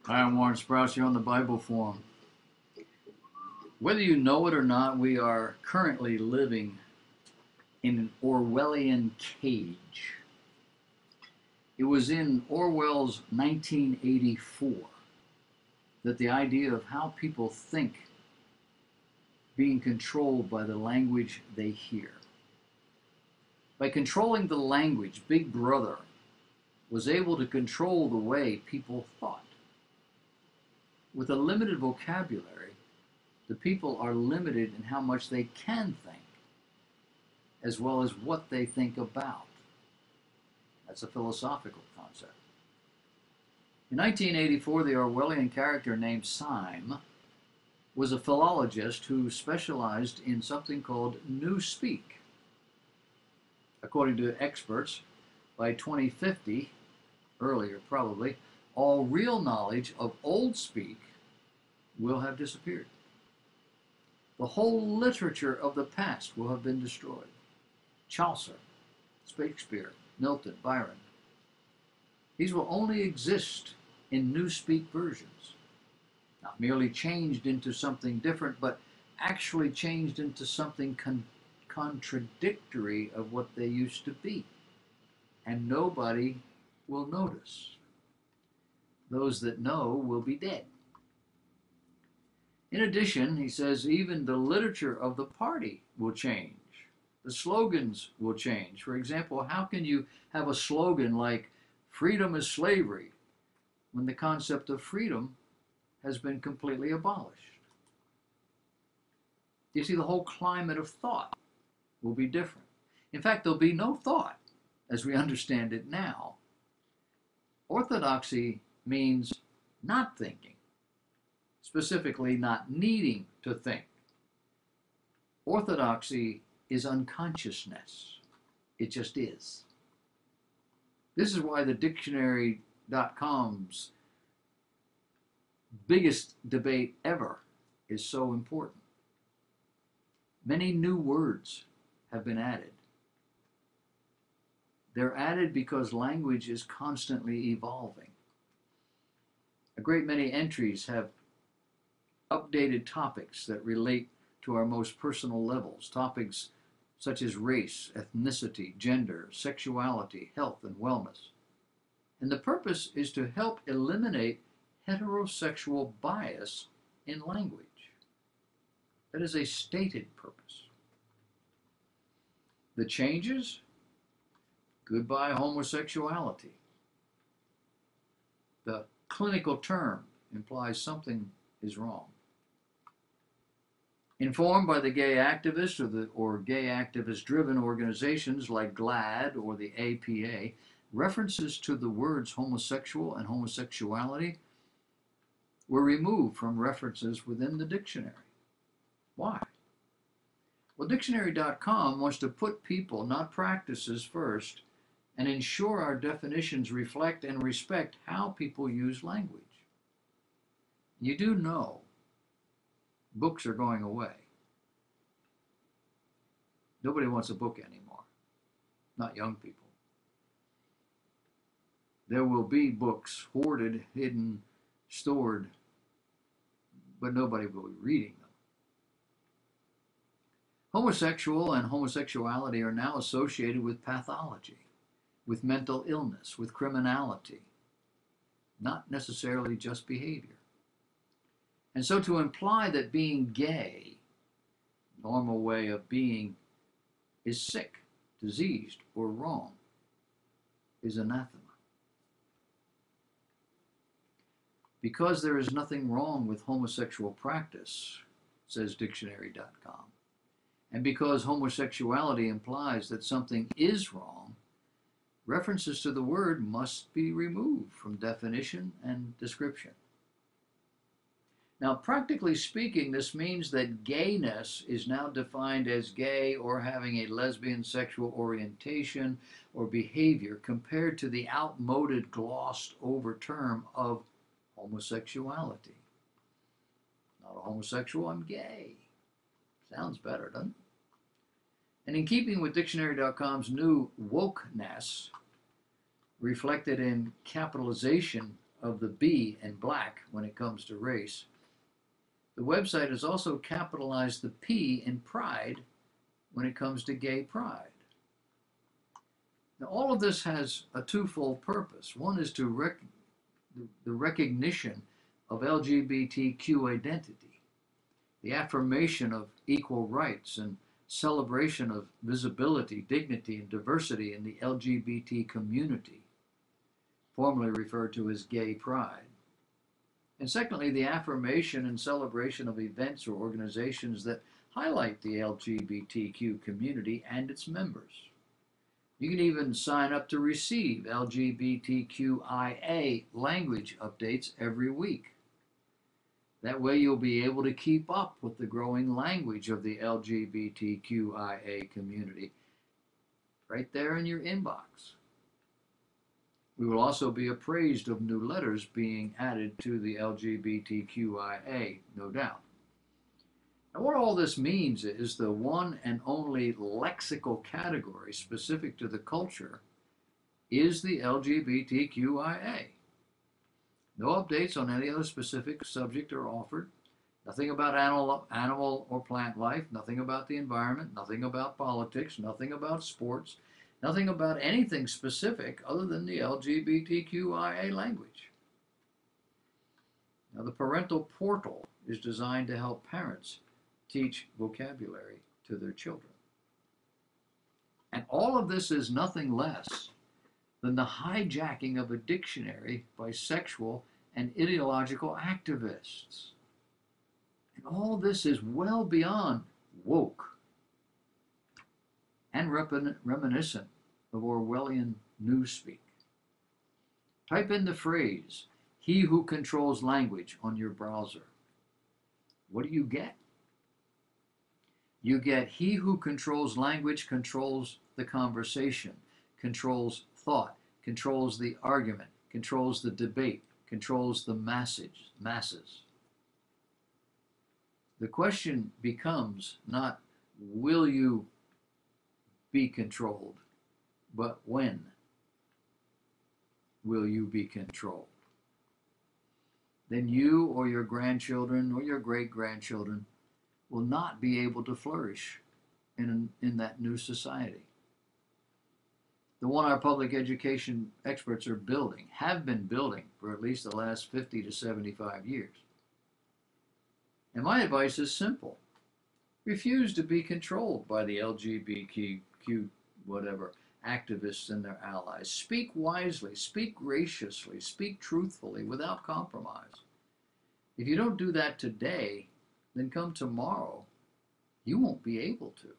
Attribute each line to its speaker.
Speaker 1: Hi, I'm Warren Sprouse here on the Bible Forum. Whether you know it or not, we are currently living in an Orwellian cage. It was in Orwell's 1984 that the idea of how people think being controlled by the language they hear. By controlling the language, Big Brother was able to control the way people thought. With a limited vocabulary, the people are limited in how much they can think, as well as what they think about. That's a philosophical concept. In 1984, the Orwellian character named Syme was a philologist who specialized in something called Newspeak. According to experts, by 2050, earlier probably, all real knowledge of old speak will have disappeared. The whole literature of the past will have been destroyed. Chaucer, Shakespeare, Milton, Byron. These will only exist in Newspeak versions, not merely changed into something different, but actually changed into something contradictory of what they used to be. And nobody will notice. Those that know will be dead. In addition, he says even the literature of the party will change. The slogans will change. For example, how can you have a slogan like freedom is slavery when the concept of freedom has been completely abolished? You see, the whole climate of thought will be different. In fact, there'll be no thought as we understand it now. Orthodoxy means not thinking, specifically not needing to think. Orthodoxy is unconsciousness. It just is. This is why the dictionary.com's biggest debate ever is so important. Many new words have been added. They're added because language is constantly evolving. A great many entries have updated topics that relate to our most personal levels, topics such as race, ethnicity, gender, sexuality, health, and wellness. And the purpose is to help eliminate heterosexual bias in language. That is a stated purpose. The changes? Goodbye homosexuality. The clinical term implies something is wrong. Informed by the gay activists or gay activist-driven organizations like GLAAD or the APA, references to the words homosexual and homosexuality were removed from references within the dictionary. Why? Well, dictionary.com wants to put people, not practices, first and ensure our definitions reflect and respect how people use language. You do know books are going away. Nobody wants a book anymore, not young people. There will be books hoarded, hidden, stored, but nobody will be reading them. Homosexual and homosexuality are now associated with pathology, with mental illness, with criminality, not necessarily just behavior. And so to imply that being gay, normal way of being, is sick, diseased, or wrong is anathema. Because there is nothing wrong with homosexual practice, says dictionary.com, and because homosexuality implies that something is wrong, references to the word must be removed from definition and description. Now, practically speaking, this means that gayness is now defined as gay or having a lesbian sexual orientation or behavior compared to the outmoded, glossed over term of homosexuality. Not a homosexual, I'm gay. Sounds better, doesn't it? And in keeping with dictionary.com's new wokeness, reflected in capitalization of the B in black when it comes to race, the website has also capitalized the P in pride when it comes to gay pride. Now, all of this has a twofold purpose. One is to the recognition of LGBTQ identity, the affirmation of equal rights, and celebration of visibility, dignity, and diversity in the LGBT community, formerly referred to as gay pride. And secondly, the affirmation and celebration of events or organizations that highlight the LGBTQ community and its members. You can even sign up to receive LGBTQIA language updates every week. That way you'll be able to keep up with the growing language of the LGBTQIA community right there in your inbox. We will also be appraised of new letters being added to the LGBTQIA, no doubt. Now, what all this means is the one and only lexical category specific to the culture is the LGBTQIA. No updates on any other specific subject are offered. Nothing about animal or plant life, nothing about the environment, nothing about politics, nothing about sports, nothing about anything specific other than the LGBTQIA language. Now, the parental portal is designed to help parents teach vocabulary to their children. And all of this is nothing less than the hijacking of a dictionary by sexual and ideological activists. And all this is well beyond woke and reminiscent of Orwellian newspeak. Type in the phrase, "he who controls language," on your browser. What do you get? You get he who controls language controls the conversation, controls thought, controls the argument, controls the debate, controls the masses. The question becomes not will you be controlled, but when will you be controlled? Then you or your grandchildren or your great-grandchildren will not be able to flourish in that new society. The one our public education experts are building, have been building for at least the last 50 to 75 years. And my advice is simple. Refuse to be controlled by the LGBTQ whatever activists and their allies. Speak wisely, speak graciously, speak truthfully without compromise. If you don't do that today, then come tomorrow, you won't be able to.